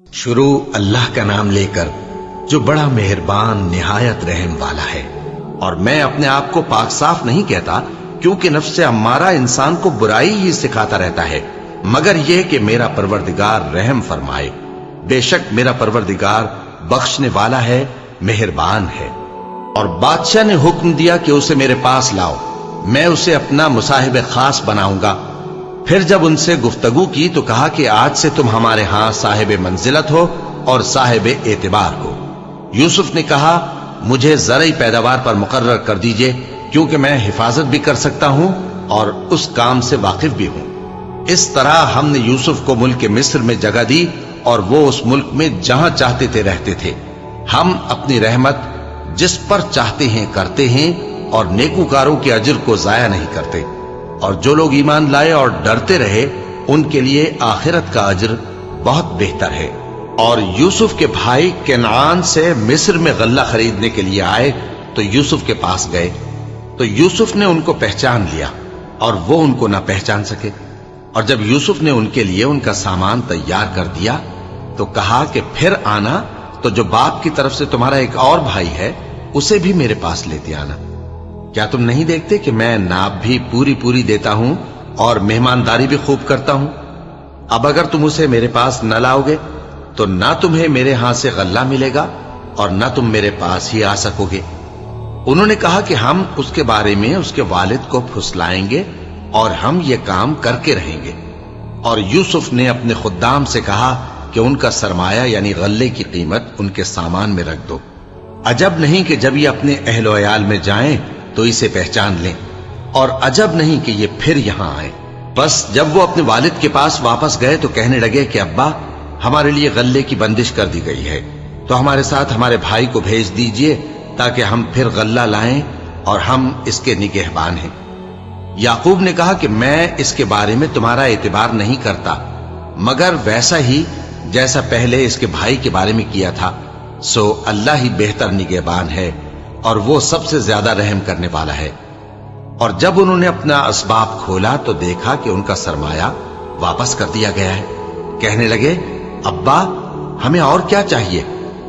شروع اللہ کا نام لے کر جو بڑا مہربان نہایت رحم والا ہے۔ اور میں اپنے آپ کو پاک صاف نہیں کہتا، کیونکہ نفس امارہ انسان کو برائی ہی سکھاتا رہتا ہے، مگر یہ کہ میرا پروردگار رحم فرمائے۔ بے شک میرا پروردگار بخشنے والا ہے، مہربان ہے۔ اور بادشاہ نے حکم دیا کہ اسے میرے پاس لاؤ، میں اسے اپنا مصاحب خاص بناؤں گا۔ پھر جب ان سے گفتگو کی تو کہا کہ آج سے تم ہمارے ہاں صاحب منزلت ہو اور صاحب اعتبار ہو۔ یوسف نے کہا مجھے زرعی پیداوار پر مقرر کر دیجئے، کیونکہ میں حفاظت بھی کر سکتا ہوں اور اس کام سے واقف بھی ہوں۔ اس طرح ہم نے یوسف کو ملک مصر میں جگہ دی اور وہ اس ملک میں جہاں چاہتے تھے رہتے تھے۔ ہم اپنی رحمت جس پر چاہتے ہیں کرتے ہیں اور نیکوکاروں کے اجر کو ضائع نہیں کرتے۔ اور جو لوگ ایمان لائے اور ڈرتے رہے ان کے لیے آخرت کا اجر بہت بہتر ہے۔ اور یوسف کے بھائی کنعان سے مصر میں غلہ خریدنے کے لیے آئے تو یوسف کے پاس گئے، تو یوسف نے ان کو پہچان لیا اور وہ ان کو نہ پہچان سکے۔ اور جب یوسف نے ان کے لیے ان کا سامان تیار کر دیا تو کہا کہ پھر آنا تو جو باپ کی طرف سے تمہارا ایک اور بھائی ہے اسے بھی میرے پاس لیتے آنا۔ کیا تم نہیں دیکھتے کہ میں ناب بھی پوری پوری دیتا ہوں اور مہمانداری بھی خوب کرتا ہوں؟ اب اگر تم اسے میرے پاس نہ لاؤ گے تو نہ تمہیں میرے ہاں سے غلہ ملے گا اور نہ تم میرے پاس ہی آ سکو گے۔ انہوں نے کہا کہ ہم اس کے بارے میں اس کے والد کو پھسلائیں گے اور ہم یہ کام کر کے رہیں گے۔ اور یوسف نے اپنے خدام سے کہا کہ ان کا سرمایہ یعنی غلے کی قیمت ان کے سامان میں رکھ دو۔ عجب نہیں کہ جب یہ اپنے اہل و عیال میں جائیں تو اسے پہچان لیں، اور عجب نہیں کہ یہ پھر یہاں آئیں۔ بس جب وہ اپنے والد کے پاس واپس گئے تو کہنے لگے کہ ابا ہمارے لیے غلے کی بندش کر دی گئی ہے، تو ہمارے ساتھ ہمارے بھائی کو بھیج دیجئے تاکہ ہم پھر غلہ لائیں اور ہم اس کے نگہبان ہیں۔ یعقوب نے کہا کہ میں اس کے بارے میں تمہارا اعتبار نہیں کرتا، مگر ویسا ہی جیسا پہلے اس کے بھائی کے بارے میں کیا تھا، سو اللہ ہی بہتر نگہبان ہے اور وہ سب سے زیادہ رحم کرنے والا ہے۔ اور جب انہوں نے اپنا اسباب کھولا تو دیکھا کہ ان کا سرمایہ واپس کر دیا گیا ہے۔ کہنے لگے ابا ہمیں اور کیا چاہیے؟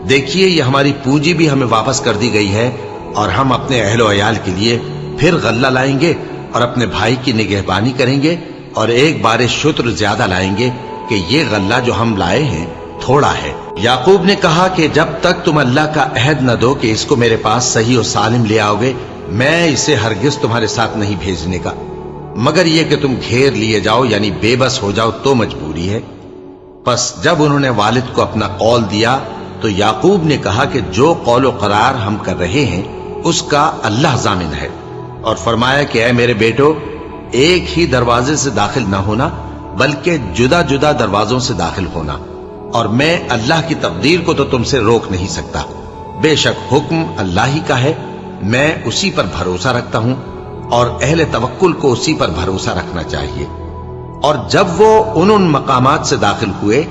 دیکھیے یہ ہماری پونجی بھی ہمیں واپس کر دی گئی ہے اور ہم اپنے اہل و عیال کے لیے پھر غلہ لائیں گے اور اپنے بھائی کی نگہبانی کریں گے اور ایک بار شتر زیادہ لائیں گے کہ یہ غلہ جو ہم لائے ہیں تھوڑا ہے۔ یعقوب نے کہا کہ جب تک تم اللہ کا عہد نہ دو کہ اس کو میرے پاس صحیح و سالم لے آؤ گے، میں اسے ہرگز تمہارے ساتھ نہیں بھیجنے کا، مگر یہ کہ تم گھیر لیے جاؤ یعنی بے بس ہو جاؤ تو مجبوری ہے۔ پس جب انہوں نے والد کو اپنا قول دیا تو یعقوب نے کہا کہ جو قول و قرار ہم کر رہے ہیں اس کا اللہ ضامن ہے، اور فرمایا کہ اے میرے بیٹو ایک ہی دروازے سے داخل نہ ہونا بلکہ جدا جدا دروازوں سے داخل ہونا، اور میں اللہ کی تقدیر کو تو تم سے روک نہیں سکتا۔ بے شک حکم اللہ ہی کا ہے، میں اسی پر بھروسہ رکھتا ہوں اور اہل توکل کو اسی پر بھروسہ رکھنا چاہیے۔ اور جب وہ ان مقامات سے داخل ہوئے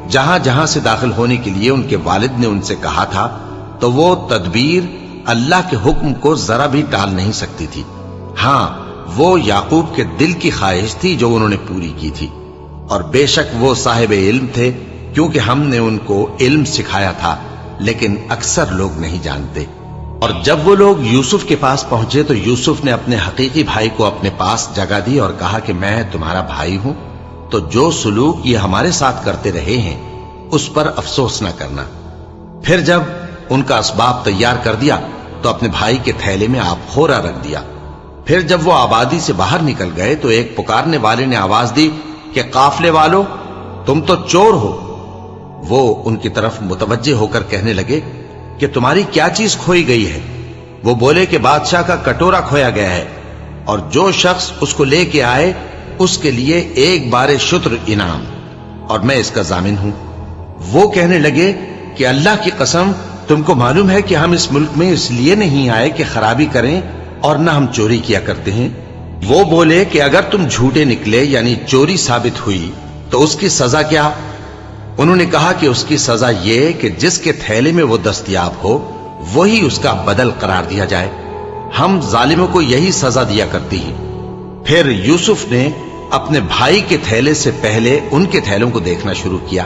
جہاں جہاں سے داخل ہونے کے لیے ان کے والد نے ان سے کہا تھا، تو وہ تدبیر اللہ کے حکم کو ذرا بھی ٹال نہیں سکتی تھی۔ ہاں وہ یعقوب کے دل کی خواہش تھی جو انہوں نے پوری کی تھی، اور بے شک وہ صاحب علم تھے کیونکہ ہم نے ان کو علم سکھایا تھا، لیکن اکثر لوگ نہیں جانتے۔ اور جب وہ لوگ یوسف کے پاس پہنچے تو یوسف نے اپنے حقیقی بھائی کو اپنے پاس جگہ دی اور کہا کہ میں تمہارا بھائی ہوں، تو جو سلوک یہ ہمارے ساتھ کرتے رہے ہیں اس پر افسوس نہ کرنا۔ پھر جب ان کا اسباب تیار کر دیا تو اپنے بھائی کے تھیلے میں آپ خورا رکھ دیا۔ پھر جب وہ آبادی سے باہر نکل گئے تو ایک پکارنے والے نے آواز دی کہ قافلے والو تم تو چور ہو۔ وہ ان کی طرف متوجہ ہو کر کہنے لگے کہ تمہاری کیا چیز کھوئی گئی ہے؟ وہ بولے کہ بادشاہ کا کٹورا کھویا گیا ہے، اور جو شخص اس کو لے کے آئے اس کے لیے ایک بار شتر انعام، اور میں اس کا ضامن ہوں۔ وہ کہنے لگے کہ اللہ کی قسم تم کو معلوم ہے کہ ہم اس ملک میں اس لیے نہیں آئے کہ خرابی کریں اور نہ ہم چوری کیا کرتے ہیں۔ وہ بولے کہ اگر تم جھوٹے نکلے یعنی چوری ثابت ہوئی تو اس کی سزا کیا؟ انہوں نے کہا کہ اس کی سزا یہ کہ جس کے تھیلے میں وہ دستیاب ہو وہی اس کا بدل قرار دیا جائے، ہم ظالموں کو یہی سزا دیا کرتی ہیں۔ پھر یوسف نے اپنے بھائی کے تھیلے سے پہلے ان کے تھیلوں کو دیکھنا شروع کیا،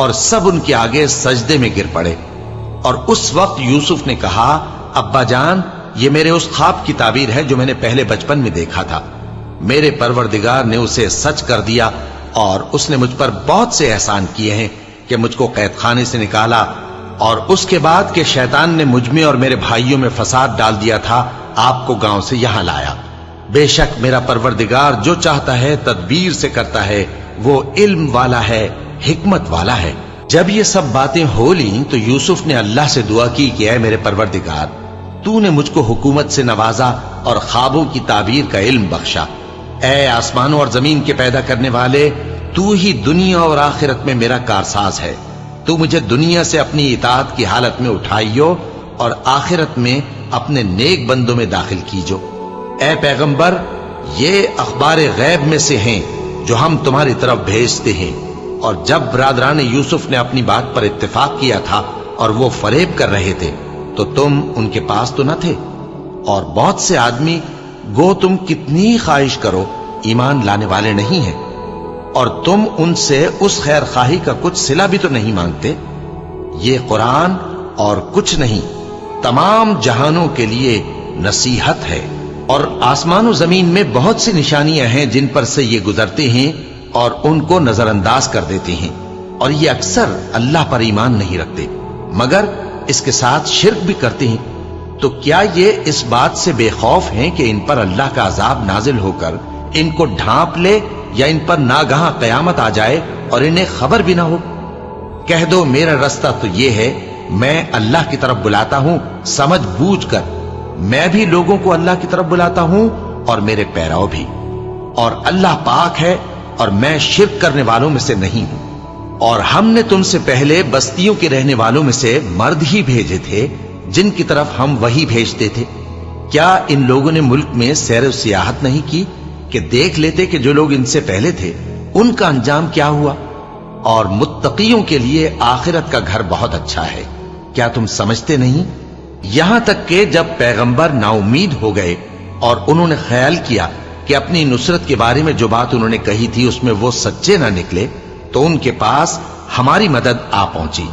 اور سب ان کے آگے سجدے میں گر پڑے۔ اور اس وقت یوسف نے کہا، ابا جان، یہ میرے اس خواب کی تعبیر ہے جو میں نے پہلے بچپن میں دیکھا تھا۔ میرے پروردگار نے اسے سچ کر دیا اور اس نے مجھ پر بہت سے احسان کیے ہیں کہ مجھ کو قید خانے سے نکالا، اور اس کے بعد کہ شیطان نے مجھ میں اور میرے بھائیوں میں فساد ڈال دیا تھا، آپ کو گاؤں سے یہاں لایا۔ بے شک میرا پروردگار جو چاہتا ہے تدبیر سے کرتا ہے، وہ علم والا ہے، حکمت والا ہے۔ جب یہ سب باتیں ہو لیں تو یوسف نے اللہ سے دعا کی کہ اے میرے پروردگار، تو نے مجھ کو حکومت سے نوازا اور خوابوں کی تعبیر کا علم بخشا۔ اے آسمانوں اور زمین کے پیدا کرنے والے، تو ہی دنیا اور آخرت میں میرا کارساز ہے۔ تو مجھے دنیا سے اپنی اطاعت کی حالت میں اٹھائیو اور آخرت میں اپنے نیک بندوں میں داخل کیجو۔ اے پیغمبر، یہ اخبار غیب میں سے ہیں جو ہم تمہاری طرف بھیجتے ہیں۔ اور جب برادران یوسف نے اپنی بات پر اتفاق کیا تھا اور وہ فریب کر رہے تھے تو تم ان کے پاس تو نہ تھے، اور بہت سے آدمی گو تم کتنی خواہش کرو ایمان لانے والے نہیں ہیں، اور تم ان سے اس خیر خواہی کا کچھ صلہ بھی تو نہیں مانگتے۔ یہ قرآن اور کچھ نہیں تمام جہانوں کے لیے نصیحت ہے، اور آسمان و زمین میں بہت سی نشانیاں ہیں جن پر سے یہ گزرتے ہیں اور ان کو نظر انداز کر دیتے ہیں، اور یہ اکثر اللہ پر ایمان نہیں رکھتے مگر اس کے ساتھ شرک بھی کرتے ہیں۔ تو کیا یہ اس بات سے بے خوف ہیں کہ ان پر اللہ کا عذاب نازل ہو کر ان کو ڈھانپ لے، یا ان پر ناگہاں قیامت آ جائے اور انہیں خبر بھی نہ ہو؟ کہہ دو میرا رستہ تو یہ ہے، میں اللہ کی طرف بلاتا ہوں سمجھ بوجھ کر، میں بھی لوگوں کو اللہ کی طرف بلاتا ہوں اور میرے پیراؤ بھی، اور اللہ پاک ہے اور میں شرک کرنے والوں میں سے نہیں ہوں۔ اور ہم نے تم سے پہلے بستیوں کے رہنے والوں میں سے مرد ہی بھیجے تھے جن کی طرف ہم وہی بھیجتے تھے۔ کیا ان لوگوں نے ملک میں سیر و سیاحت نہیں کی کہ دیکھ لیتے کہ جو لوگ ان سے پہلے تھے ان کا انجام کیا ہوا؟ اور متقیوں کے لیے آخرت کا گھر بہت اچھا ہے، کیا تم سمجھتے نہیں؟ یہاں تک کہ جب پیغمبر نا امید ہو گئے اور انہوں نے خیال کیا کہ اپنی نصرت کے بارے میں جو بات انہوں نے کہی تھی اس میں وہ سچے نہ نکلے، تو ان کے پاس ہماری مدد آ پہنچی۔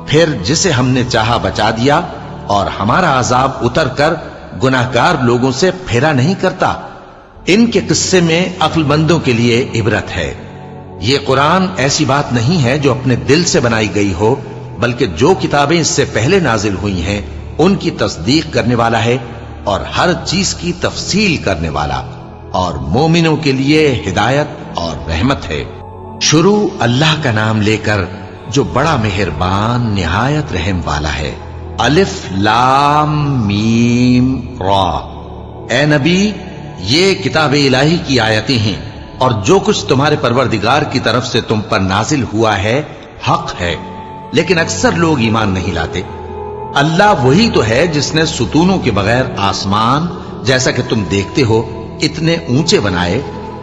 پھر جسے ہم نے چاہا بچا دیا، اور ہمارا عذاب اتر کر گناہگار لوگوں سے پھیرا نہیں کرتا۔ ان کے قصے میں عقل مندوں کے لیے عبرت ہے۔ یہ قرآن ایسی بات نہیں ہے جو اپنے دل سے بنائی گئی ہو، بلکہ جو کتابیں اس سے پہلے نازل ہوئی ہیں ان کی تصدیق کرنے والا ہے، اور ہر چیز کی تفصیل کرنے والا، اور مومنوں کے لیے ہدایت اور رحمت ہے۔ شروع اللہ کا نام لے کر جو بڑا مہربان نہایت رحم والا ہے۔ الف لام میم را۔ اے نبی، یہ کتاب الہی کی آیتیں ہیں، اور جو کچھ تمہارے پروردگار کی طرف سے تم پر نازل ہوا ہے حق ہے، لیکن اکثر لوگ ایمان نہیں لاتے۔ اللہ وہی تو ہے جس نے ستونوں کے بغیر آسمان جیسا کہ تم دیکھتے ہو اتنے اونچے بنائے،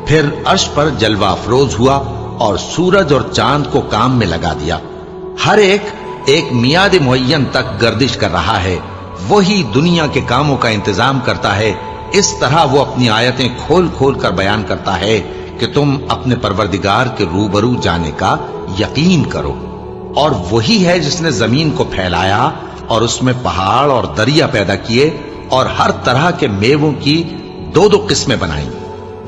پھر عرش پر جلوہ افروز ہوا اور سورج اور چاند کو کام میں لگا دیا۔ ہر ایک میعاد معین تک گردش کر رہا ہے، وہی دنیا کے کاموں کا انتظام کرتا ہے۔ اس طرح وہ اپنی آیتیں کھول کھول کر بیان کرتا ہے کہ تم اپنے پروردگار کے روبرو جانے کا یقین کرو۔ اور وہی ہے جس نے زمین کو پھیلایا اور اس میں پہاڑ اور دریا پیدا کیے اور ہر طرح کے میووں کی دو دو قسمیں بنائیں۔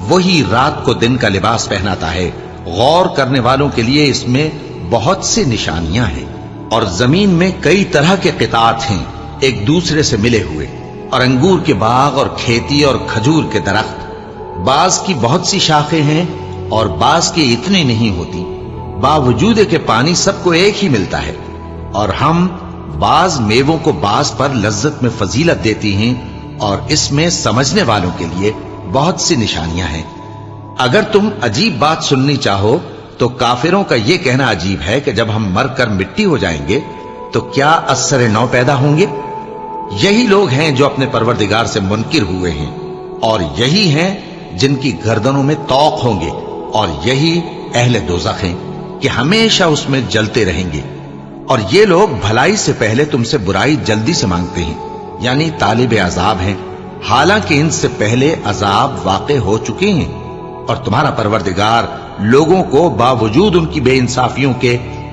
وہی رات کو دن کا لباس پہناتا ہے۔ غور کرنے والوں کے لیے اس میں بہت سی نشانیاں ہیں۔ اور زمین میں کئی طرح کے قطعات ہیں ایک دوسرے سے ملے ہوئے، اور انگور کے باغ اور کھیتی اور کھجور کے درخت، بعض کی بہت سی شاخیں ہیں اور بعض کی اتنی نہیں ہوتی، باوجود کہ پانی سب کو ایک ہی ملتا ہے۔ اور ہم بعض میووں کو بعض پر لذت میں فضیلت دیتی ہیں، اور اس میں سمجھنے والوں کے لیے بہت سی نشانیاں ہیں۔ اگر تم عجیب بات سننی چاہو تو کافروں کا یہ کہنا عجیب ہے کہ جب ہم مر کر مٹی ہو جائیں گے تو کیا از سر نو پیدا ہوں گے؟ یہی لوگ ہیں جو اپنے پروردگار سے منکر ہوئے ہیں، اور یہی ہیں جن کی گردنوں میں طوق ہوں گے، اور یہی اہل دوزخ ہیں کہ ہمیشہ اس میں جلتے رہیں گے۔ اور یہ لوگ بھلائی سے پہلے تم سے برائی جلدی سے مانگتے ہیں، یعنی طالب عذاب ہیں، حالانکہ ان سے پہلے عذاب واقع ہو چکے ہیں۔ اور تمہارا پروردگار لوگوں کو باوجود ان کی بے انصافیوں کے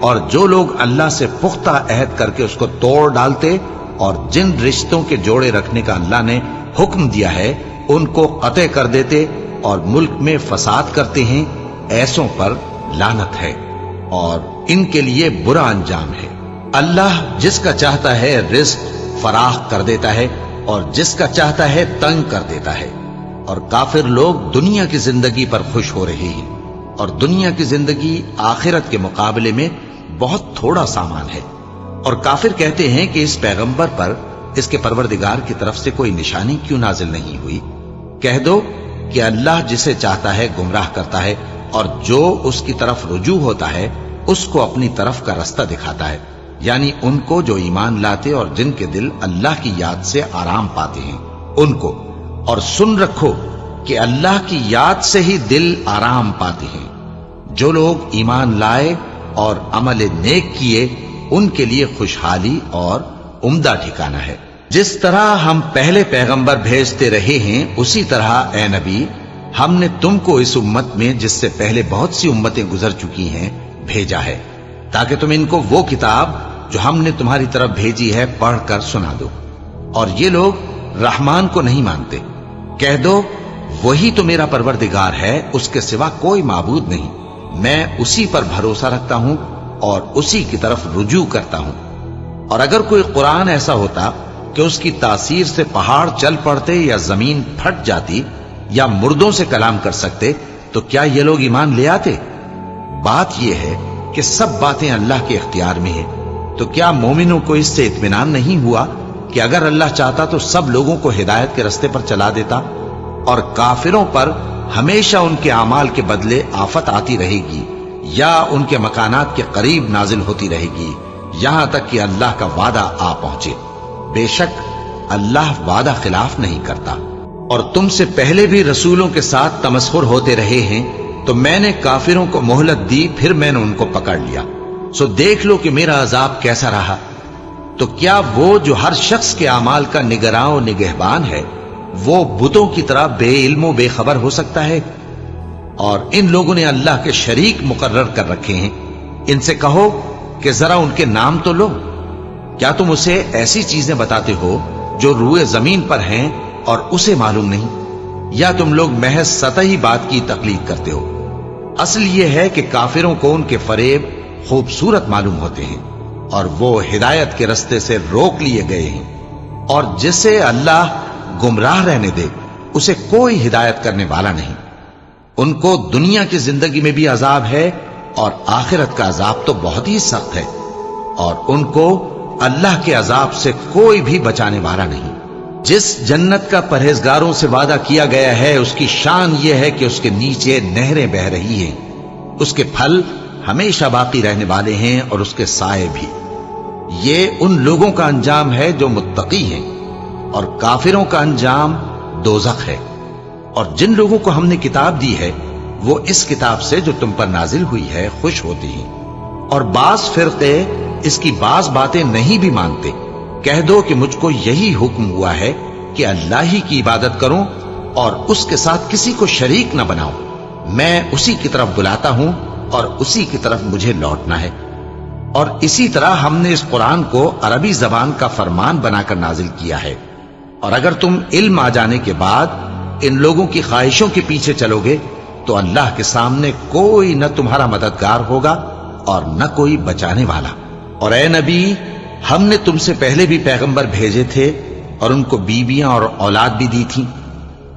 اور جو لوگ اللہ سے پختہ عہد کر کے اس کو توڑ ڈالتے اور جن رشتوں کے جوڑے رکھنے کا اللہ نے حکم دیا ہے ان کو قطع کر دیتے اور ملک میں فساد کرتے ہیں، ایسوں پر لعنت ہے اور ان کے لیے برا انجام ہے۔ اللہ جس کا چاہتا ہے رزق فراخ کر دیتا ہے اور جس کا چاہتا ہے تنگ کر دیتا ہے، اور کافر لوگ دنیا کی زندگی پر خوش ہو رہے ہیں، اور دنیا کی زندگی آخرت کے مقابلے میں بہت تھوڑا سامان ہے۔ اور کافر کہتے ہیں کہ اس پیغمبر پر اس کے پروردگار کی طرف سے کوئی نشانی کیوں نازل نہیں ہوئی؟ کہہ دو کہ اللہ جسے چاہتا ہے گمراہ کرتا ہے، اور جو اس کی طرف رجوع ہوتا ہے اس کو اپنی طرف کا رستہ دکھاتا ہے، یعنی ان کو جو ایمان لاتے اور جن کے دل اللہ کی یاد سے آرام پاتے ہیں ان کو۔ اور سن رکھو کہ اللہ کی یاد سے ہی دل آرام پاتے ہیں۔ جو لوگ ایمان لائے اور عمل نیک کیے ان کے لیے خوشحالی اور عمدہ ٹھکانہ ہے۔ جس طرح ہم پہلے پیغمبر بھیجتے رہے ہیں اسی طرح اے نبی ہم نے تم کو اس امت میں جس سے پہلے بہت سی امتیں گزر چکی ہیں بھیجا ہے، تاکہ تم ان کو وہ کتاب جو ہم نے تمہاری طرف بھیجی ہے پڑھ کر سنا دو۔ اور یہ لوگ رحمان کو نہیں مانتے۔ کہہ دو وہی تو میرا پروردگار ہے، اس کے سوا کوئی معبود نہیں، میں اسی پر بھروسہ رکھتا ہوں اور اسی کی طرف رجوع کرتا ہوں۔ اور اگر کوئی قرآن ایسا ہوتا کہ اس کی تاثیر سے پہاڑ چل پڑتے یا زمین پھٹ جاتی یا مردوں سے کلام کر سکتے تو کیا یہ لوگ ایمان لے آتے؟ بات یہ ہے کہ سب باتیں اللہ کے اختیار میں ہیں، تو کیا مومنوں کو اس سے اطمینان نہیں ہوا کہ اگر اللہ چاہتا تو سب لوگوں کو ہدایت کے رستے پر چلا دیتا؟ اور کافروں پر ہمیشہ ان کے اعمال کے بدلے آفت آتی رہے گی یا ان کے مکانات کے قریب نازل ہوتی رہے گی، یہاں تک کہ اللہ کا وعدہ آ پہنچے۔ بے شک اللہ وعدہ خلاف نہیں کرتا۔ اور تم سے پہلے بھی رسولوں کے ساتھ تمسخر ہوتے رہے ہیں، تو میں نے کافروں کو مہلت دی، پھر میں نے ان کو پکڑ لیا، سو دیکھ لو کہ میرا عذاب کیسا رہا۔ تو کیا وہ جو ہر شخص کے اعمال کا نگراں و نگہبان ہے وہ بتوں کی طرح بے علم و بے خبر ہو سکتا ہے؟ اور ان لوگوں نے اللہ کے شریک مقرر کر رکھے ہیں، ان سے کہو کہ ذرا ان کے نام تو لو۔ کیا تم اسے ایسی چیزیں بتاتے ہو جو روئے زمین پر ہیں اور اسے معلوم نہیں، یا تم لوگ محض سطحی بات کی تقلید کرتے ہو؟ اصل یہ ہے کہ کافروں کو ان کے فریب خوبصورت معلوم ہوتے ہیں اور وہ ہدایت کے رستے سے روک لیے گئے ہیں، اور جسے اللہ گمراہ رہنے دے اسے کوئی ہدایت کرنے والا نہیں۔ ان کو دنیا کی زندگی میں بھی عذاب ہے اور آخرت کا عذاب تو بہت ہی سخت ہے، اور ان کو اللہ کے عذاب سے کوئی بھی بچانے والا نہیں۔ جس جنت کا پرہیزگاروں سے وعدہ کیا گیا ہے اس کی شان یہ ہے کہ اس کے نیچے نہریں بہ رہی ہیں، اس کے پھل ہمیشہ باقی رہنے والے ہیں اور اس کے سائے بھی۔ یہ ان لوگوں کا انجام ہے جو متقی ہیں، اور کافروں کا انجام دوزخ ہے۔ اور جن لوگوں کو ہم نے کتاب دی ہے وہ اس کتاب سے جو تم پر نازل ہوئی ہے خوش ہوتی ہیں، اور بعض فرقے اس کی بعض باتیں نہیں بھی مانتے۔ کہہ دو کہ مجھ کو یہی حکم ہوا ہے کہ اللہ ہی کی عبادت کروں اور اس کے ساتھ کسی کو شریک نہ بناؤں، میں اسی کی طرف بلاتا ہوں اور اسی کی طرف مجھے لوٹنا ہے۔ اور اسی طرح ہم نے اس قرآن کو عربی زبان کا فرمان بنا کر نازل کیا ہے، اور اگر تم علم آ جانے کے بعد ان لوگوں کی خواہشوں کے پیچھے چلو گے تو اللہ کے سامنے کوئی نہ تمہارا مددگار ہوگا اور نہ کوئی بچانے والا۔ اور اے نبی ہم نے تم سے پہلے بھی پیغمبر بھیجے تھے اور ان کو بیویاں اور اولاد بھی دی تھی،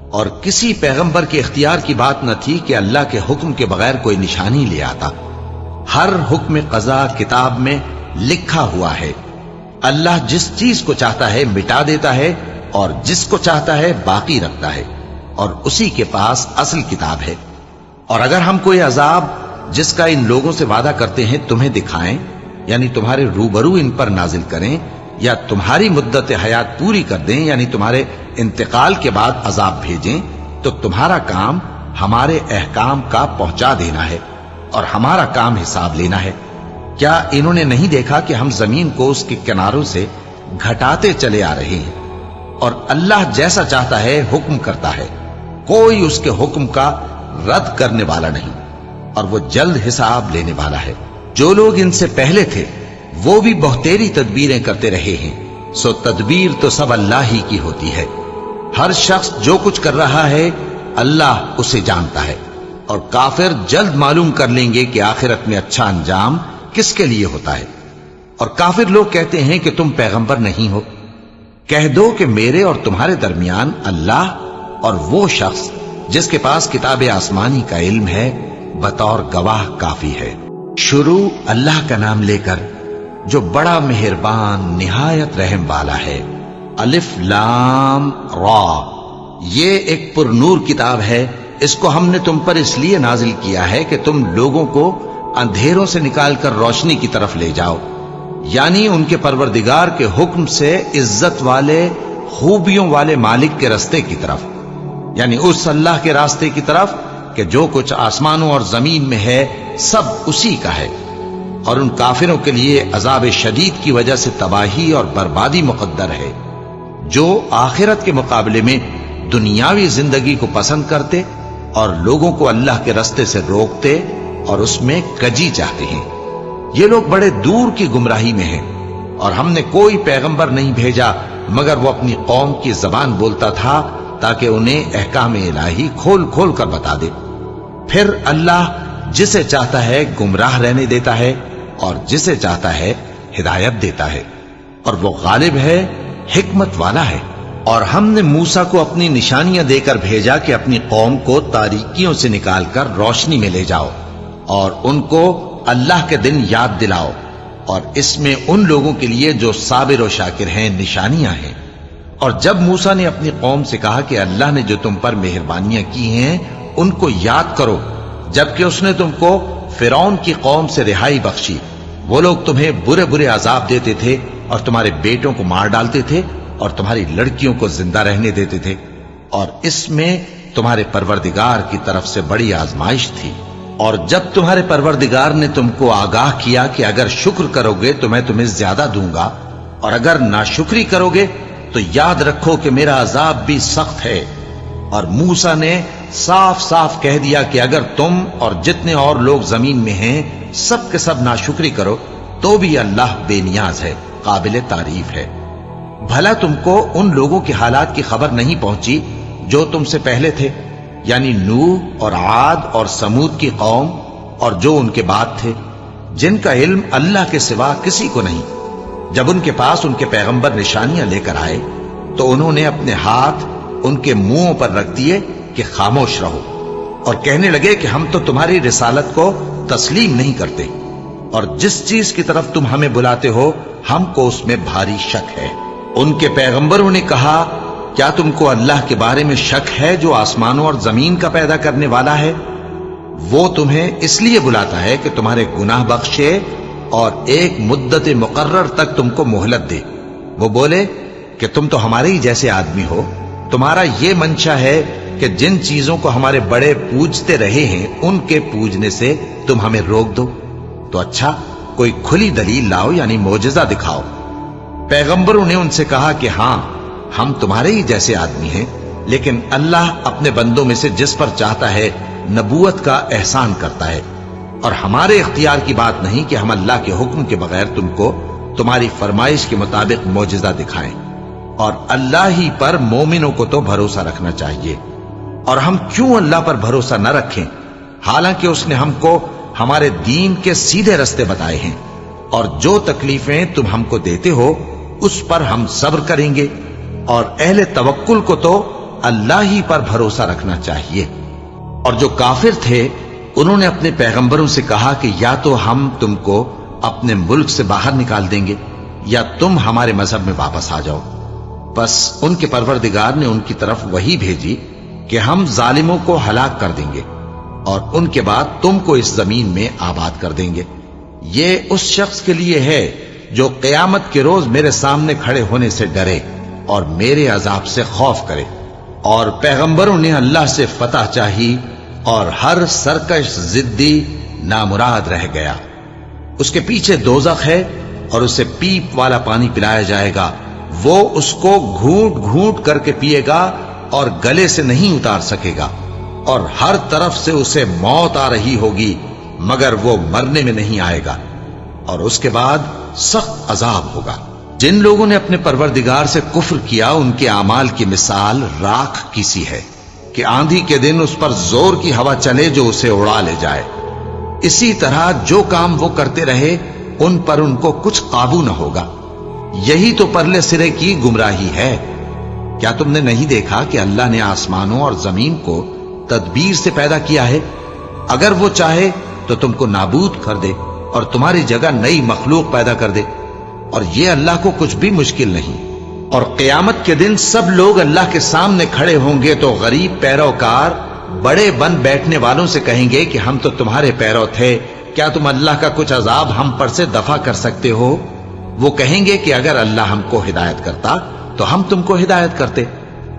اور کسی پیغمبر کے اختیار کی بات نہ تھی کہ اللہ کے حکم کے بغیر کوئی نشانی لے آتا۔ ہر حکم قضا کتاب میں لکھا ہوا ہے۔ اللہ جس چیز کو چاہتا ہے مٹا دیتا ہے اور جس کو چاہتا ہے باقی رکھتا ہے، اور اسی کے پاس اصل کتاب ہے۔ اور اگر ہم کوئی عذاب جس کا ان لوگوں سے وعدہ کرتے ہیں تمہیں دکھائیں، یعنی تمہارے روبرو ان پر نازل کریں، یا تمہاری مدت حیات پوری کر دیں، یعنی تمہارے انتقال کے بعد عذاب بھیجیں، تو تمہارا کام ہمارے احکام کا پہنچا دینا ہے اور ہمارا کام حساب لینا ہے۔ کیا انہوں نے نہیں دیکھا کہ ہم زمین کو اس کے کناروں سے گھٹاتے چلے آ رہے ہیں؟ اور اللہ جیسا چاہتا ہے حکم کرتا ہے، کوئی اس کے حکم کا رد کرنے والا نہیں، اور وہ جلد حساب لینے والا ہے۔ جو لوگ ان سے پہلے تھے وہ بھی بہتیری تدبیریں کرتے رہے ہیں، سو تدبیر تو سب اللہ ہی کی ہوتی ہے۔ ہر شخص جو کچھ کر رہا ہے اللہ اسے جانتا ہے، اور کافر جلد معلوم کر لیں گے کہ آخرت میں اچھا انجام کس کے لیے ہوتا ہے۔ اور کافر لوگ کہتے ہیں کہ تم پیغمبر نہیں ہو، کہہ دو کہ میرے اور تمہارے درمیان اللہ اور وہ شخص جس کے پاس کتاب آسمانی کا علم ہے بطور گواہ کافی ہے۔ شروع اللہ کا نام لے کر جو بڑا مہربان نہایت رحم والا ہے۔ الف لام را، یہ ایک پر نور کتاب ہے، اس کو ہم نے تم پر اس لیے نازل کیا ہے کہ تم لوگوں کو اندھیروں سے نکال کر روشنی کی طرف لے جاؤ، یعنی ان کے پروردگار کے حکم سے عزت والے خوبیوں والے مالک کے راستے کی طرف، یعنی اس اللہ کے راستے کی طرف کہ جو کچھ آسمانوں اور زمین میں ہے سب اسی کا ہے۔ اور ان کافروں کے لیے عذاب شدید کی وجہ سے تباہی اور بربادی مقدر ہے، جو آخرت کے مقابلے میں دنیاوی زندگی کو پسند کرتے اور لوگوں کو اللہ کے راستے سے روکتے اور اس میں کجی چاہتے ہیں۔ یہ لوگ بڑے دور کی گمراہی میں ہیں، اور ہم نے کوئی پیغمبر نہیں بھیجا مگر وہ اپنی قوم کی زبان بولتا تھا تاکہ انہیں احکام الہی کھول کھول کر بتا دے۔ پھر اللہ جسے چاہتا ہے گمراہ رہنے دیتا ہے اور جسے چاہتا ہے ہدایت دیتا ہے، اور وہ غالب ہے، حکمت والا ہے۔ اور ہم نے موسیٰ کو اپنی نشانیاں دے کر بھیجا کہ اپنی قوم کو تاریکیوں سے نکال کر روشنی میں لے جاؤ اور ان کو اللہ کے دن یاد دلاؤ، اور اس میں ان لوگوں کے لیے جو صابر و شاکر ہیں نشانیاں ہیں۔ اور جب موسیٰ نے اپنی قوم سے کہا کہ اللہ نے جو تم پر مہربانیاں کی ہیں ان کو یاد کرو، جبکہ اس نے تم کو فرعون کی قوم سے رہائی بخشی، وہ لوگ تمہیں برے برے عذاب دیتے تھے اور تمہارے بیٹوں کو مار ڈالتے تھے اور تمہاری لڑکیوں کو زندہ رہنے دیتے تھے، اور اس میں تمہارے پروردگار کی طرف سے بڑی آزمائش تھی۔ اور جب تمہارے پروردگار نے تم کو آگاہ کیا کہ اگر شکر کرو گے تو میں تمہیں زیادہ دوں گا، اور اگر ناشکری کرو گے تو یاد رکھو کہ میرا عذاب بھی سخت ہے۔ اور موسیٰ نے صاف صاف کہہ دیا کہ اگر تم اور جتنے اور لوگ زمین میں ہیں سب کے سب ناشکری کرو تو بھی اللہ بے نیاز ہے، قابل تعریف ہے۔ بھلا تم کو ان لوگوں کے حالات کی خبر نہیں پہنچی جو تم سے پہلے تھے، یعنی نوح اور عاد اور سمود کی قوم اور جو ان کے بعد تھے، جن کا علم اللہ کے سوا کسی کو نہیں۔ جب ان کے پاس ان کے پیغمبر نشانیاں لے کر آئے تو انہوں نے اپنے ہاتھ ان کے منہوں پر رکھ دیے کہ خاموش رہو، اور کہنے لگے کہ ہم تو تمہاری رسالت کو تسلیم نہیں کرتے، اور جس چیز کی طرف تم ہمیں بلاتے ہو ہم کو اس میں بھاری شک ہے۔ ان کے پیغمبروں نے کہا کیا تم کو اللہ کے بارے میں شک ہے جو آسمانوں اور زمین کا پیدا کرنے والا ہے؟ وہ تمہیں اس لیے بلاتا ہے کہ تمہارے گناہ بخشے اور ایک مدت مقرر تک تم کو مہلت دے۔ وہ بولے کہ تم تو ہمارے ہی جیسے آدمی ہو، تمہارا یہ منشا ہے کہ جن چیزوں کو ہمارے بڑے پوجتے رہے ہیں ان کے پوجنے سے تم ہمیں روک دو، تو اچھا کوئی کھلی دلیل لاؤ، یعنی معجزہ دکھاؤ۔ پیغمبروں نے ان سے کہا کہ ہاں ہم تمہارے ہی جیسے آدمی ہیں، لیکن اللہ اپنے بندوں میں سے جس پر چاہتا ہے نبوت کا احسان کرتا ہے، اور ہمارے اختیار کی بات نہیں کہ ہم اللہ کے حکم کے بغیر تم کو تمہاری فرمائش کے مطابق معجزہ دکھائیں۔ اور اللہ ہی پر مومنوں کو تو بھروسہ رکھنا چاہیے، اور ہم کیوں اللہ پر بھروسہ نہ رکھیں حالانکہ اس نے ہم کو ہمارے دین کے سیدھے رستے بتائے ہیں، اور جو تکلیفیں تم ہم کو دیتے ہو اس پر ہم صبر کریں گے، اور اہل توکل کو تو اللہ ہی پر بھروسہ رکھنا چاہیے۔ اور جو کافر تھے انہوں نے اپنے پیغمبروں سے کہا کہ یا تو ہم تم کو اپنے ملک سے باہر نکال دیں گے یا تم ہمارے مذہب میں واپس آ جاؤ۔ بس ان کے پروردگار نے ان کی طرف وحی بھیجی کہ ہم ظالموں کو ہلاک کر دیں گے اور ان کے بعد تم کو اس زمین میں آباد کر دیں گے۔ یہ اس شخص کے لیے ہے جو قیامت کے روز میرے سامنے کھڑے ہونے سے ڈرے اور میرے عذاب سے خوف کرے۔ اور پیغمبروں نے اللہ سے فتح چاہی اور ہر سرکش ضدی نامراد رہ گیا۔ اس کے پیچھے دوزخ ہے اور اسے پیپ والا پانی پلایا جائے گا، وہ اس کو گھونٹ گھونٹ کر کے پیے گا اور گلے سے نہیں اتار سکے گا، اور ہر طرف سے اسے موت آ رہی ہوگی مگر وہ مرنے میں نہیں آئے گا اور اس کے بعد سخت عذاب ہوگا۔ جن لوگوں نے اپنے پروردگار سے کفر کیا ان کے اعمال کی مثال راکھ کی سی ہے کہ آندھی کے دن اس پر زور کی ہوا چلے جو اسے اڑا لے جائے۔ اسی طرح جو کام وہ کرتے رہے ان پر ان کو کچھ قابو نہ ہوگا۔ یہی تو پرلے سرے کی گمراہی ہے۔ کیا تم نے نہیں دیکھا کہ اللہ نے آسمانوں اور زمین کو تدبیر سے پیدا کیا ہے؟ اگر وہ چاہے تو تم کو نابود کر دے اور تمہاری جگہ نئی مخلوق پیدا کر دے، اور یہ اللہ کو کچھ بھی مشکل نہیں۔ اور قیامت کے دن سب لوگ اللہ کے سامنے کھڑے ہوں گے تو غریب پیروکار بڑے بن بیٹھنے والوں سے کہیں گے کہ ہم تو تمہارے پیرو تھے، کیا تم اللہ کا کچھ عذاب ہم پر سے دفع کر سکتے ہو؟ وہ کہیں گے کہ اگر اللہ ہم کو ہدایت کرتا تو ہم تم کو ہدایت کرتے۔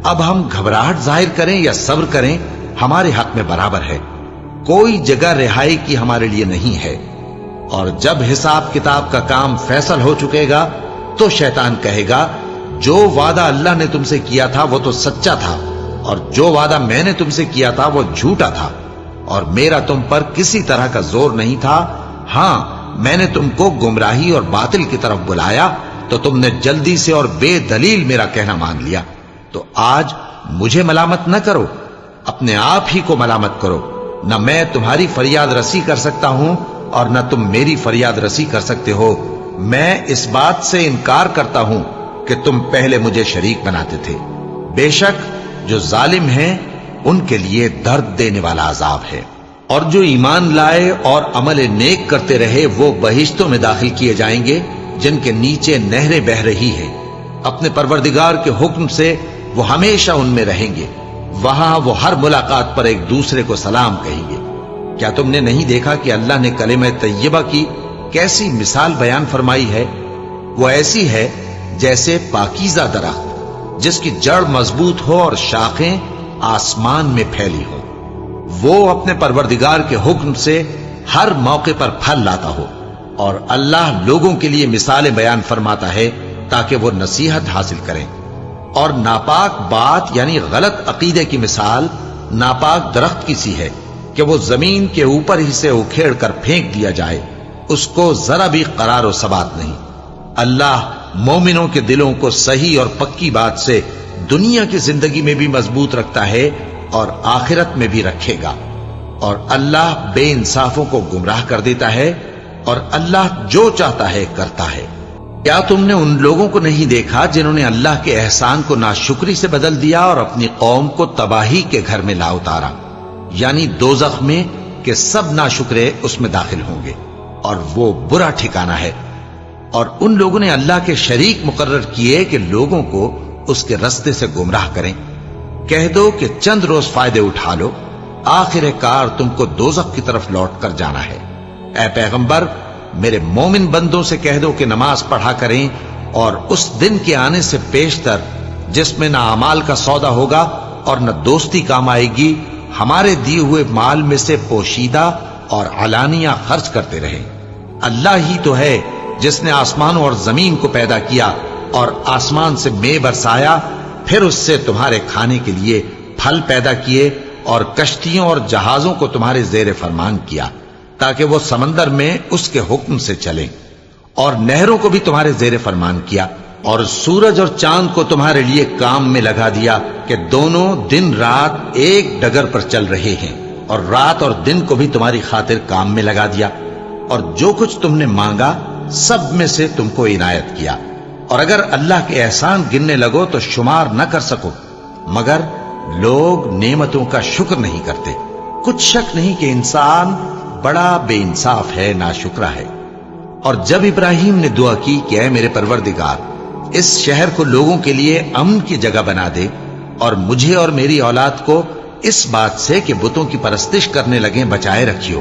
اب ہم گھبراہٹ ظاہر کریں یا صبر کریں ہمارے حق میں برابر ہے، کوئی جگہ رہائی کی ہمارے لیے نہیں ہے۔ اور جب حساب کتاب کا کام فیصل ہو چکے گا تو شیطان کہے گا جو وعدہ اللہ نے تم سے کیا تھا وہ تو سچا تھا، اور جو وعدہ میں نے تم سے کیا تھا وہ جھوٹا تھا، اور میرا تم پر کسی طرح کا زور نہیں تھا۔ ہاں، میں نے تم کو گمراہی اور باطل کی طرف بلایا تو تم نے جلدی سے اور بے دلیل میرا کہنا مان لیا۔ تو آج مجھے ملامت نہ کرو، اپنے آپ ہی کو ملامت کرو۔ نہ میں تمہاری فریاد رسی کر سکتا ہوں اور نہ تم میری فریاد رسی کر سکتے ہو۔ میں اس بات سے انکار کرتا ہوں کہ تم پہلے مجھے شریک بناتے تھے۔ بے شک جو ظالم ہیں ان کے لیے درد دینے والا عذاب ہے۔ اور جو ایمان لائے اور عمل نیک کرتے رہے وہ بہشتوں میں داخل کیے جائیں گے جن کے نیچے نہریں بہ رہی ہیں۔ اپنے پروردگار کے حکم سے وہ ہمیشہ ان میں رہیں گے، وہاں وہ ہر ملاقات پر ایک دوسرے کو سلام کہیں گے۔ کیا تم نے نہیں دیکھا کہ اللہ نے کلمہ طیبہ کی کیسی مثال بیان فرمائی ہے؟ وہ ایسی ہے جیسے پاکیزہ درخت جس کی جڑ مضبوط ہو اور شاخیں آسمان میں پھیلی ہو۔ وہ اپنے پروردگار کے حکم سے ہر موقع پر پھل لاتا ہو، اور اللہ لوگوں کے لیے مثالیں بیان فرماتا ہے تاکہ وہ نصیحت حاصل کریں۔ اور ناپاک بات یعنی غلط عقیدے کی مثال ناپاک درخت کی سی ہے کہ وہ زمین کے اوپر ہی سے اکھیڑ کر پھینک دیا جائے، اس کو ذرا بھی قرار و ثبات نہیں۔ اللہ مومنوں کے دلوں کو صحیح اور پکی بات سے دنیا کی زندگی میں بھی مضبوط رکھتا ہے اور آخرت میں بھی رکھے گا۔ اور اللہ بے انصافوں کو گمراہ کر دیتا ہے، اور اللہ جو چاہتا ہے کرتا ہے۔ کیا تم نے ان لوگوں کو نہیں دیکھا جنہوں نے اللہ کے احسان کو ناشکری سے بدل دیا اور اپنی قوم کو تباہی کے گھر میں لا اتارا، یعنی دوزخ میں کہ سب ناشکرے اس میں داخل ہوں گے، اور وہ برا ٹھکانہ ہے۔ اور ان لوگوں نے اللہ کے شریک مقرر کیے کہ لوگوں کو اس کے رستے سے گمراہ کریں۔ کہہ دو کہ چند روز فائدے اٹھا لو، آخر کار تم کو دوزخ کی طرف لوٹ کر جانا ہے۔ اے پیغمبر، میرے مومن بندوں سے کہہ دو کہ نماز پڑھا کریں، اور اس دن کے آنے سے پیشتر جس میں نہ اعمال کا سودا ہوگا اور نہ دوستی کام آئے گی، ہمارے دیے ہوئے مال میں سے پوشیدہ اور علانیہ خرچ کرتے رہیں۔ اللہ ہی تو ہے جس نے آسمانوں اور زمین کو پیدا کیا اور آسمان سے مے برسایا، پھر اس سے تمہارے کھانے کے لیے پھل پیدا کیے اور کشتیوں اور جہازوں کو تمہارے زیر فرمان کیا تاکہ وہ سمندر میں اس کے حکم سے چلیں، اور نہروں کو بھی تمہارے زیر فرمان کیا، اور سورج اور چاند کو تمہارے لیے کام میں لگا دیا کہ دونوں دن رات ایک ڈگر پر چل رہے ہیں، اور رات اور دن کو بھی تمہاری خاطر کام میں لگا دیا، اور جو کچھ تم نے مانگا سب میں سے تم کو عنایت کیا۔ اور اگر اللہ کے احسان گننے لگو تو شمار نہ کر سکو، مگر لوگ نعمتوں کا شکر نہیں کرتے۔ کچھ شک نہیں کہ انسان بڑا بے انصاف ہے، ناشکرا ہے۔ اور جب ابراہیم نے دعا کی کہ اے میرے پروردگار، اس شہر کو لوگوں کے لیے امن کی جگہ بنا دے، اور مجھے اور میری اولاد کو اس بات سے کہ بتوں کی پرستش کرنے لگیں بچائے رکھیو۔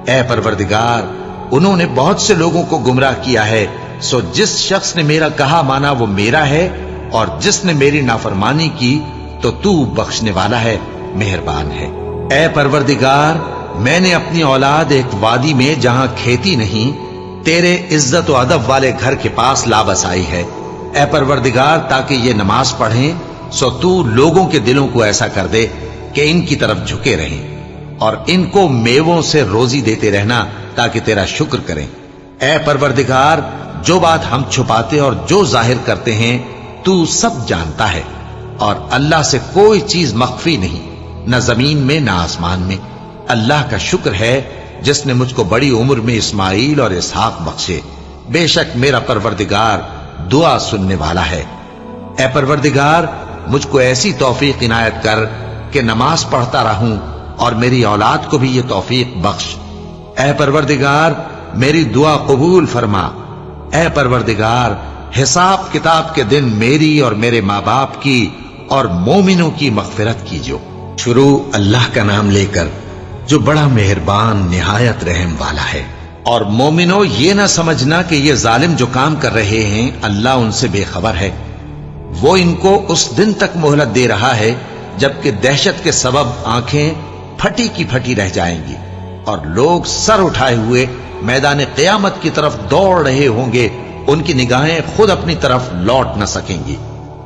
اے پروردگار، انہوں نے بہت سے لوگوں کو گمراہ کیا ہے، سو جس شخص نے میرا کہا مانا وہ میرا ہے، اور جس نے میری نافرمانی کی تو تو بخشنے والا ہے، مہربان ہے۔ اے پروردگار، میں نے اپنی اولاد ایک وادی میں جہاں کھیتی نہیں، تیرے عزت و ادب والے گھر کے پاس لا بسائی ہے۔ اے پروردگار، تاکہ یہ نماز پڑھیں، سو تو لوگوں کے دلوں کو ایسا کر دے کہ ان کی طرف جھکے رہیں، اور ان کو میووں سے روزی دیتے رہنا تاکہ تیرا شکر کریں۔ اے پروردگار، جو بات ہم چھپاتے اور جو ظاہر کرتے ہیں تو سب جانتا ہے، اور اللہ سے کوئی چیز مخفی نہیں، نہ زمین میں نہ آسمان میں۔ اللہ کا شکر ہے جس نے مجھ کو بڑی عمر میں اسماعیل اور اسحاق بخشے، بے شک میرا پروردگار دعا سننے والا ہے۔ اے پروردگار، مجھ کو ایسی توفیق عنایت کر کہ نماز پڑھتا رہوں، اور میری اولاد کو بھی یہ توفیق بخش۔ اے پروردگار، میری دعا قبول فرما۔ اے پروردگار، حساب کتاب کے دن میری اور میرے ماں باپ کی اور مومنوں کی مغفرت کیجو۔ شروع اللہ کا نام لے کر جو بڑا مہربان نہایت رحم والا ہے۔ اور مومنوں، یہ نہ سمجھنا کہ یہ ظالم جو کام کر رہے ہیں اللہ ان سے بے خبر ہے۔ وہ ان کو اس دن تک مہلت دے رہا ہے جبکہ دہشت کے سبب آنکھیں پھٹی کی پھٹی رہ جائیں گی، اور لوگ سر اٹھائے ہوئے میدان قیامت کی طرف دوڑ رہے ہوں گے، ان کی نگاہیں خود اپنی طرف لوٹ نہ سکیں گی،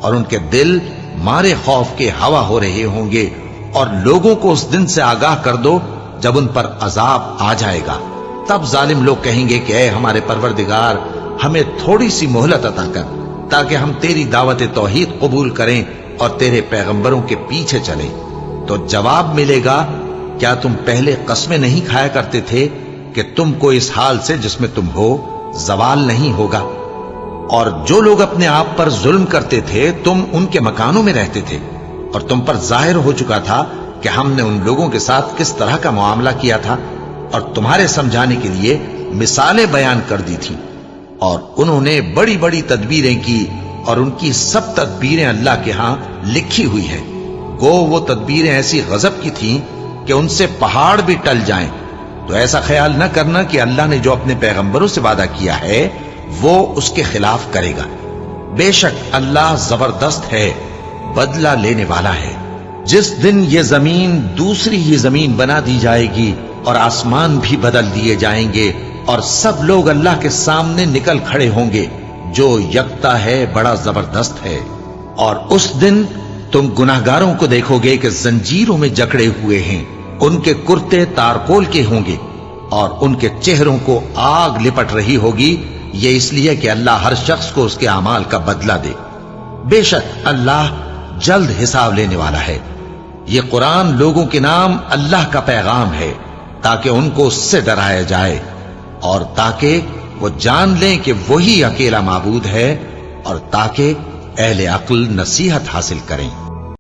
اور ان کے دل مارے خوف کے ہوا ہو رہے ہوں گے۔ اور لوگوں کو اس دن سے آگاہ کر دو جب ان پر عذاب آ جائے گا، تب ظالم لوگ کہیں گے کہ اے ہمارے پروردگار، ہمیں تھوڑی سی مہلت عطا کر تاکہ ہم تیری دعوت توحید قبول کریں اور تیرے پیغمبروں کے پیچھے چلیں۔ تو جواب ملے گا، کیا تم پہلے قسمیں نہیں کھایا کرتے تھے کہ تم کو اس حال سے جس میں تم ہو زوال نہیں ہوگا؟ اور جو لوگ اپنے آپ پر ظلم کرتے تھے تم ان کے مکانوں میں رہتے تھے، اور تم پر ظاہر ہو چکا تھا کہ ہم نے ان لوگوں کے ساتھ کس طرح کا معاملہ کیا تھا، اور تمہارے سمجھانے کے لیے مثالیں بیان کر دی تھی۔ اور انہوں نے بڑی بڑی تدبیریں کی، اور ان کی سب تدبیریں اللہ کے ہاں لکھی ہوئی ہیں۔ گو وہ تدبیریں ایسی غضب کی تھیں کہ ان سے پہاڑ بھی ٹل جائیں۔ تو ایسا خیال نہ کرنا کہ اللہ نے جو اپنے پیغمبروں سے وعدہ کیا ہے وہ اس کے خلاف کرے گا۔ بے شک اللہ زبردست ہے، بدلہ لینے والا ہے۔ جس دن یہ زمین دوسری ہی زمین بنا دی جائے گی اور آسمان بھی بدل دیے جائیں گے، اور سب لوگ اللہ کے سامنے نکل کھڑے ہوں گے، جو یکتا ہے بڑا زبردست ہے۔ اور اس دن تم گناہگاروں کو دیکھو گے کہ زنجیروں میں جکڑے ہوئے ہیں، ان کے کرتے تارکول کے ہوں گے، اور ان کے چہروں کو آگ لپٹ رہی ہوگی، یہ اس لیے کہ اللہ ہر شخص کو اس کے اعمال کا بدلہ دے۔ بے شک اللہ جلد حساب لینے والا ہے۔ یہ قرآن لوگوں کے نام اللہ کا پیغام ہے تاکہ ان کو اس سے ڈرایا جائے، اور تاکہ وہ جان لیں کہ وہی اکیلا معبود ہے، اور تاکہ اہل عقل نصیحت حاصل کریں۔